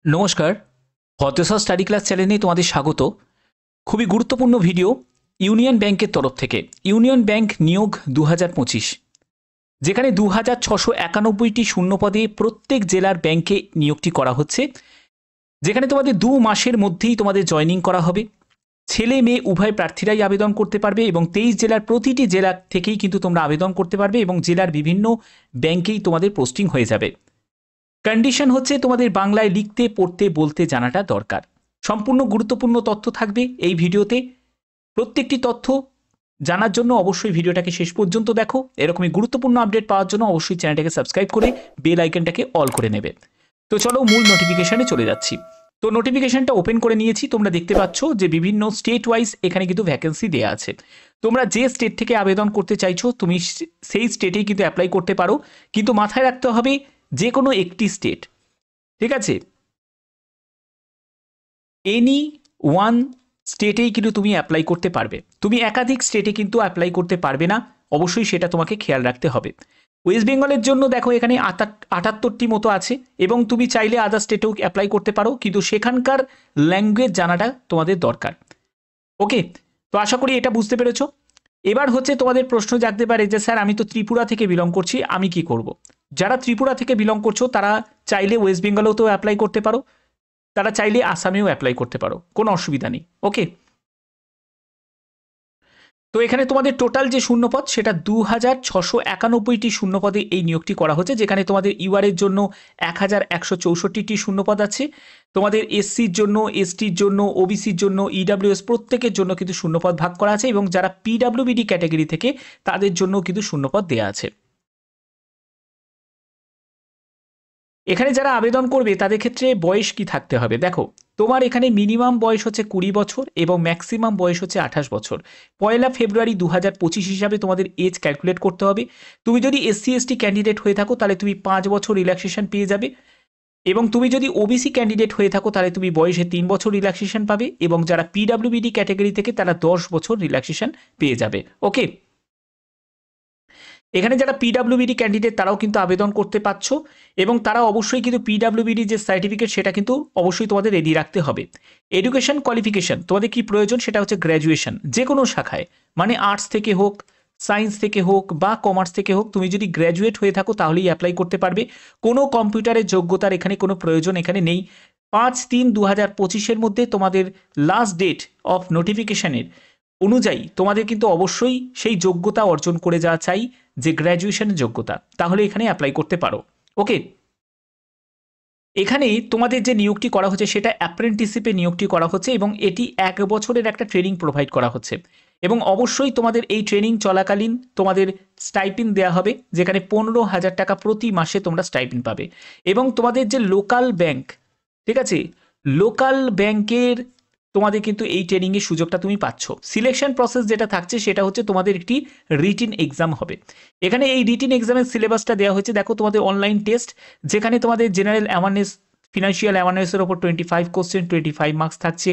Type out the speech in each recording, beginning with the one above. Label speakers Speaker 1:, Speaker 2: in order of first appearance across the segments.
Speaker 1: নমস্কার, ভদ্রসর study class চ্যানেলে তোমাদের স্বাগত। খুবই গুরুত্বপূর্ণ ভিডিও ইউনিয়ন ব্যাংকের তরফ থেকে। ইউনিয়ন ব্যাংক নিয়োগ 2025, যেখানে 2691টি শূন্যপদে প্রত্যেক জেলার ব্যাংকে নিয়োগটি করা হচ্ছে, যেখানে তোমাদের 2 মাসের মধ্যেই তোমাদের জয়েনিং করা হবে। ছেলে মেয়ে উভয় প্রার্থীরাই আবেদন করতে পারবে এবং 23 জেলার প্রতিটি জেলা থেকেই কিন্তু তোমরা আবেদন করতে পারবে এবং জেলার বিভিন্ন ব্যাংকেই তোমাদের পোস্টিং হয়ে যাবে। কন্ডিশন হচ্ছে তোমাদের বাংলায় লিখতে পড়তে বলতে জানাটা দরকার। সম্পূর্ণ গুরুত্বপূর্ণ তথ্য থাকবে এই ভিডিওতে। প্রত্যেকটি তথ্য জানার জন্য অবশ্যই ভিডিওটাকে শেষ পর্যন্ত দেখো। এরকমই গুরুত্বপূর্ণ আপডেট পাওয়ার জন্য অবশ্যই চ্যানেলটাকে সাবস্ক্রাইব করে বেল আইকনটাকে অল করে নেবে। তো চলো মূল নোটিফিকেশনে চলে যাচ্ছি। তো নোটিফিকেশনটা ওপেন করে নিয়েছি। তোমরা দেখতে পাচ্ছ যে বিভিন্ন স্টেট ওয়াইজ এখানে কিন্তু ভ্যাকেন্সি দেওয়া আছে। তোমরা যে স্টেট থেকে আবেদন করতে চাইছো তুমি সেই স্টেটেই কিন্তু অ্যাপ্লাই করতে পারো, কিন্তু মাথায় রাখতে হবে যে কোনো একটি স্টেট, ঠিক আছে, এনি ওয়ান স্টেটেই কিন্তু তুমি অ্যাপ্লাই করতে পারবে। তুমি একাধিক স্টেটে কিন্তু অ্যাপ্লাই করতে পারবে না, অবশ্যই সেটা তোমাকে খেয়াল রাখতে হবে। ওয়েস্ট বেঙ্গলের জন্য দেখো এখানে 78টি মতো আছে এবং তুমি চাইলে আদার স্টেটেও অ্যাপ্লাই করতে পারো, কিন্তু সেখানকার ল্যাঙ্গুয়েজ জানাটা তোমাদের দরকার। ওকে, তো আশা করি এটা বুঝতে পেরেছো। এবার হচ্ছে তোমাদের প্রশ্ন জাগতে পারে যে স্যার আমি তো ত্রিপুরা থেকে বিলং করছি, আমি কি করব। যারা ত্রিপুরা থেকে বিলং করছো তারা চাইলে ওয়েস্ট বেঙ্গলেও তো অ্যাপ্লাই করতে পারো, তারা চাইলে আসামেও অ্যাপ্লাই করতে পারো, কোনো অসুবিধা নেই। ওকে, তো এখানে তোমাদের টোটাল যে শূন্যপদ সেটা 2691টি শূন্যপদে এই নিয়োগটি করা হচ্ছে, যেখানে তোমাদের ইউআরের জন্য 1164টি শূন্যপদ আছে। তোমাদের এসসির জন্য, এসটির জন্য, ওবিসির জন্য, ইডাব্লিউএস প্রত্যেকের জন্য কিন্তু শূন্যপদ ভাগ করা আছে এবং যারা পিডাব্লিউবিডি ক্যাটাগরি থেকে তাদের জন্য কিন্তু শূন্যপদ দেওয়া আছে। এখানে যারা আবেদন করবে তাদের ক্ষেত্রে বয়স কি থাকতে হবে দেখো, তোমার এখানে মিনিমাম বয়স হচ্ছে 20 বছর এবং ম্যাক্সিমাম বয়স হচ্ছে 28 বছর। 1 ফেব্রুয়ারি 2025 হিসাবে তোমাদের এজ ক্যালকুলেট করতে হবে। তুমি যদি এসসি এসটি ক্যান্ডিডেট হয়ে থাকো তাহলে তুমি 5 বছর রিল্যাক্সেশন পেয়ে যাবে, এবং তুমি যদি ওবিসি ক্যান্ডিডেট হয়ে থাকো তাহলে তুমি বয়সে 3 বছর রিল্যাক্সেশন পাবে, এবং যারা পিডাব্লিউবিডি ক্যাটাগরি থেকে তারা 10 বছর রিল্যাক্সেশন পেয়ে যাবে। ওকে, এখানে যারা পিডাব্লিউবিডি ক্যান্ডিডেট তারাও কিন্তু আবেদন করতে পারছো এবং তারা অবশ্যই কিন্তু পিডাব্লিউবিডি যে সার্টিফিকেট সেটা কিন্তু অবশ্যই তোমাদের রেডি রাখতে হবে। এডুকেশন কোয়ালিফিকেশন তোমাদের কি প্রয়োজন সেটা হচ্ছে গ্র্যাজুয়েশন, যে কোনো শাখায়, মানে আর্টস থেকে হোক, সায়েন্স থেকে হোক বা কমার্স থেকে হোক, তুমি যদি গ্র্যাজুয়েট হয়ে থাকো তাহলেই অ্যাপ্লাই করতে পারবে। কোনো কম্পিউটারের যোগ্যতার এখানে কোনো প্রয়োজন এখানে নেই। 5/3/2025 মধ্যে তোমাদের লাস্ট ডেট অফ নোটিফিকেশনের অনুযায়ী তোমাদের কিন্তু অবশ্যই সেই যোগ্যতা অর্জন করে যাওয়া চাই, যে গ্র্যাজুয়েশনের যোগ্যতা, তাহলে এখানে অ্যাপ্লাই করতে পারো। ওকে, এখানে তোমাদের যে নিয়োগটি করা হচ্ছে সেটা অ্যাপ্রেন্টিসশিপে নিয়োগটি করা হচ্ছে এবং এটি 1 বছরের একটা ট্রেনিং প্রোভাইড করা হচ্ছে এবং অবশ্যই তোমাদের এই ট্রেনিং চলাকালীন তোমাদের স্টাইপিন দেওয়া হবে, যেখানে 15,000 টাকা প্রতি মাসে তোমরা স্টাইপিন পাবে। এবং তোমাদের যে লোকাল ব্যাংক, ঠিক আছে, লোকাল ব্যাংকের তোমাদের কিন্তু এই ট্রেনিংয়ের সুযোগটা তুমি পাচ্ছ। সিলেকশন প্রসেস যেটা থাকছে সেটা হচ্ছে তোমাদের একটি রিটিন এক্সাম হবে। এখানে এই রিটিন এক্সামের সিলেবাসটা দেওয়া হয়েছে দেখো, তোমাদের অনলাইন টেস্ট, যেখানে তোমাদের জেনারেল অ্যাওয়ারনেস, ফিনান্সিয়াল অ্যাওয়ারনেসের ওপর 25 কোশ্চেন, 25 মার্কস থাকছে।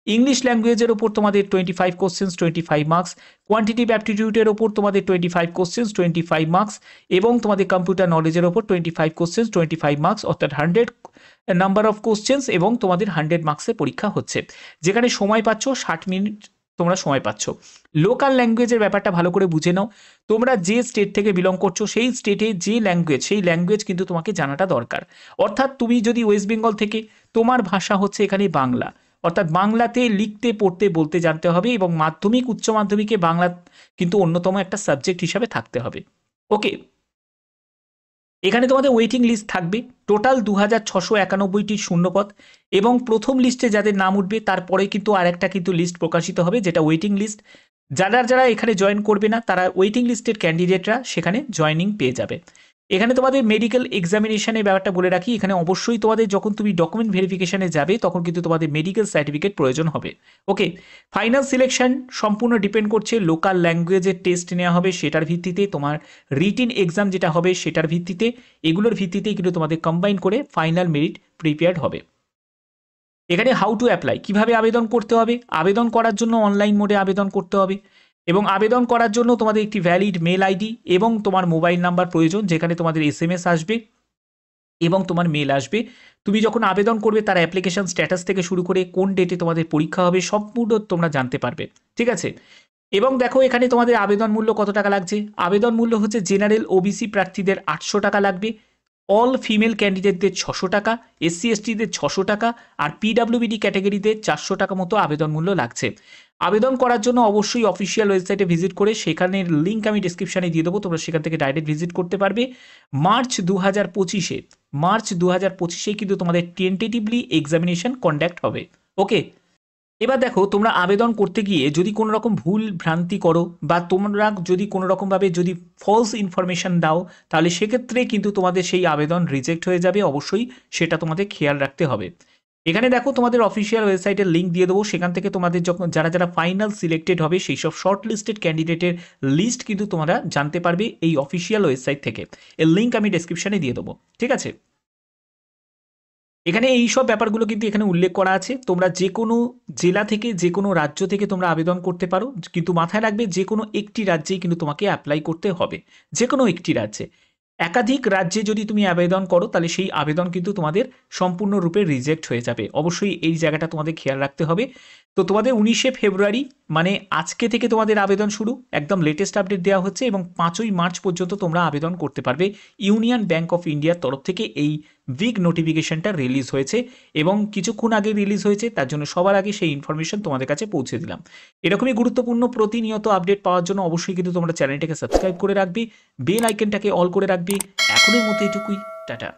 Speaker 1: ইংলিশ ল্যাঙ্গুয়েজের ওপর তোমাদের 25 কোশ্চেন্স, 25 মার্কস। কোয়ান্টিটিভ অ্যাপটিটিউডের ওপর তোমাদের 25 কোশ্চেন্স, 25 মার্কস। এবং তোমাদের কম্পিউটার নলেজের ওপর 25 কোশ্চেন্স, 25 মার্কস, অর্থাৎ 100 নাম্বার অফ কোশ্চেন্স এবং তোমাদের 100 মার্কসের পরীক্ষা হচ্ছে, যেখানে সময় পাচ্ছ 60 মিনিট তোমরা সময় পাচ্ছ। লোকাল ল্যাঙ্গুয়েজের ব্যাপারটা ভালো করে বুঝে নাও। তোমরা যে স্টেট থেকে বিলং করছো সেই স্টেটে যে ল্যাঙ্গুয়েজ, সেই ল্যাঙ্গুয়েজ কিন্তু তোমাকে জানাটা দরকার। অর্থাৎ তুমি যদি ওয়েস্ট বেঙ্গল থেকে, তোমার ভাষা হচ্ছে এখানে বাংলা, অর্থাৎ বাংলাতে লিখতে পড়তে বলতে জানতে হবে এবং মাধ্যমিক উচ্চ মাধ্যমিকে বাংলা কিন্তু অন্যতম একটা সাবজেক্ট হিসাবে থাকতে হবে। ওকে, এখানে তোমাদের ওয়েটিং লিস্ট থাকবে টোটাল 2691টি শূন্যপদ, এবং প্রথম লিস্টে যাদের নাম উঠবে তারপরে কিন্তু আরেকটা কিন্তু লিস্ট প্রকাশিত হবে, যেটা ওয়েটিং লিস্ট। যারা যারা এখানে জয়েন করবে না তারা ওয়েটিং লিস্টের ক্যান্ডিডেটরা সেখানে জয়েনিং পেয়ে যাবে। এখানে তোমাদের মেডিকেল এক্সামিনেশনের ব্যাপারটা বলে রাখি, এখানে অবশ্যই তোমাদের যখন তুমি ডকুমেন্ট ভেরিফিকেশনে যাবে তখন কিন্তু তোমাদের মেডিকেল সার্টিফিকেট প্রয়োজন হবে। ওকে, ফাইনাল সিলেকশন সম্পূর্ণ ডিপেন্ড করছে লোকাল ল্যাঙ্গুয়েজের টেস্ট নেওয়া হবে সেটার ভিত্তিতে, তোমার রিটিন এক্সাম যেটা হবে সেটার ভিত্তিতে, এগুলোর ভিত্তিতেই কিন্তু তোমাদের কম্বাইন করে ফাইনাল মেরিট প্রিপেয়ার্ড হবে। এখানে হাউ টু অ্যাপ্লাই, কিভাবে আবেদন করতে হবে, আবেদন করার জন্য অনলাইন মোডে আবেদন করতে হবে এবং আবেদন করার জন্য তোমাদের একটি ভ্যালিড মেল আইডি এবং তোমার মোবাইল নাম্বার প্রয়োজন, যেখানে তোমাদের SMS আসবে এবং তোমার মেল আসবে। তুমি যখন আবেদন করবে তার অ্যাপ্লিকেশন স্ট্যাটাস থেকে শুরু করে কোন ডেটে তোমাদের পরীক্ষা হবে সম্পূর্ণ তোমরা জানতে পারবে। ঠিক আছে? এবং দেখো এখানে তোমাদের আবেদন মূল্য কত টাকা লাগছে। আবেদন মূল্য হচ্ছে জেনারেল ওবিসি প্রার্থীদের 800 টাকা লাগবে, অল ফিমেল ক্যান্ডিডেটদের 600 টাকা, এসসি এসটিদের 600 টাকা, আর পিডাব্লিউবিডি ক্যাটাগরিতে 400 টাকা মতো আবেদন মূল্য লাগছে। আবেদন করার জন্য অবশ্যই অফিসিয়াল ওয়েবসাইটে ভিজিট করে, সেখানের লিঙ্ক আমি ডিসক্রিপশানে দিয়ে দেবো, তোমরা সেখান থেকে ডাইরেক্ট ভিজিট করতে পারবে। মার্চ 2025 কিন্তু তোমাদের টেন্টেটিভলি এক্সামিনেশন কন্ডাক্ট হবে। ওকে, এবার দেখো তোমরা আবেদন করতে গিয়ে যদি কোনো রকম ভুল ভ্রান্তি করো বা তোমরা যদি কোনো রকমভাবে যদি ফলস ইনফরমেশন দাও, তাহলে সেক্ষেত্রে কিন্তু তোমাদের সেই আবেদন রিজেক্ট হয়ে যাবে। অবশ্যই সেটা তোমাদের খেয়াল রাখতে হবে। এখানে দেখো তোমাদের অফিসিয়াল ওয়েবসাইটের লিঙ্ক দিয়ে দেবো, সেখান থেকে তোমাদের যখন যারা যারা ফাইনাল সিলেক্টেড হবে সেই সব শর্ট লিস্টেড ক্যান্ডিডেটের লিস্ট কিন্তু তোমরা জানতে পারবে এই অফিসিয়াল ওয়েবসাইট থেকে। এর লিঙ্ক আমি ডেসক্রিপশানে দিয়ে দেবো। ঠিক আছে? এখানে এই সব ব্যাপারগুলো কিন্তু এখানে উল্লেখ করা আছে। তোমরা যে কোনো জেলা থেকে যে কোনো রাজ্য থেকে তোমরা আবেদন করতে পারো, কিন্তু মাথায় রাখবে যে কোনো একটি রাজ্যেই কিন্তু তোমাকে অ্যাপ্লাই করতে হবে। যে কোনো একটি রাজ্যে, একাধিক রাজ্যে যদি তুমি আবেদন করো তাহলে সেই আবেদন কিন্তু তোমাদের সম্পূর্ণরূপে রিজেক্ট হয়ে যাবে। অবশ্যই এই জায়গাটা তোমাদের খেয়াল রাখতে হবে। তো তোমাদের 19শে ফেব্রুয়ারি মানে আজকে থেকে তোমাদের আবেদন শুরু, একদম লেটেস্ট আপডেট দেওয়া হচ্ছে, এবং 5ই মার্চ পর্যন্ত তোমরা আবেদন করতে পারবে। ইউনিয়ন ব্যাংক অফ ইন্ডিয়ার তরফ থেকে এই বিগ নোটিফিকেশনটা রিলিজ হয়েছে, এবং কিছুক্ষণ আগে রিলিজ হয়েছে, তার জন্য সবার আগে সেই ইনফরমেশন তোমাদের কাছে পৌঁছে দিলাম। এরকমই গুরুত্বপূর্ণ প্রতিনিয়ত আপডেট পাওয়ার জন্য অবশ্যই কিন্তু তোমরা চ্যানেলটাকে সাবস্ক্রাইব করে রাখবে, বেল আইকনটাকে অল করে রাখবে। এখনের মতো এটুকুই, টাটা।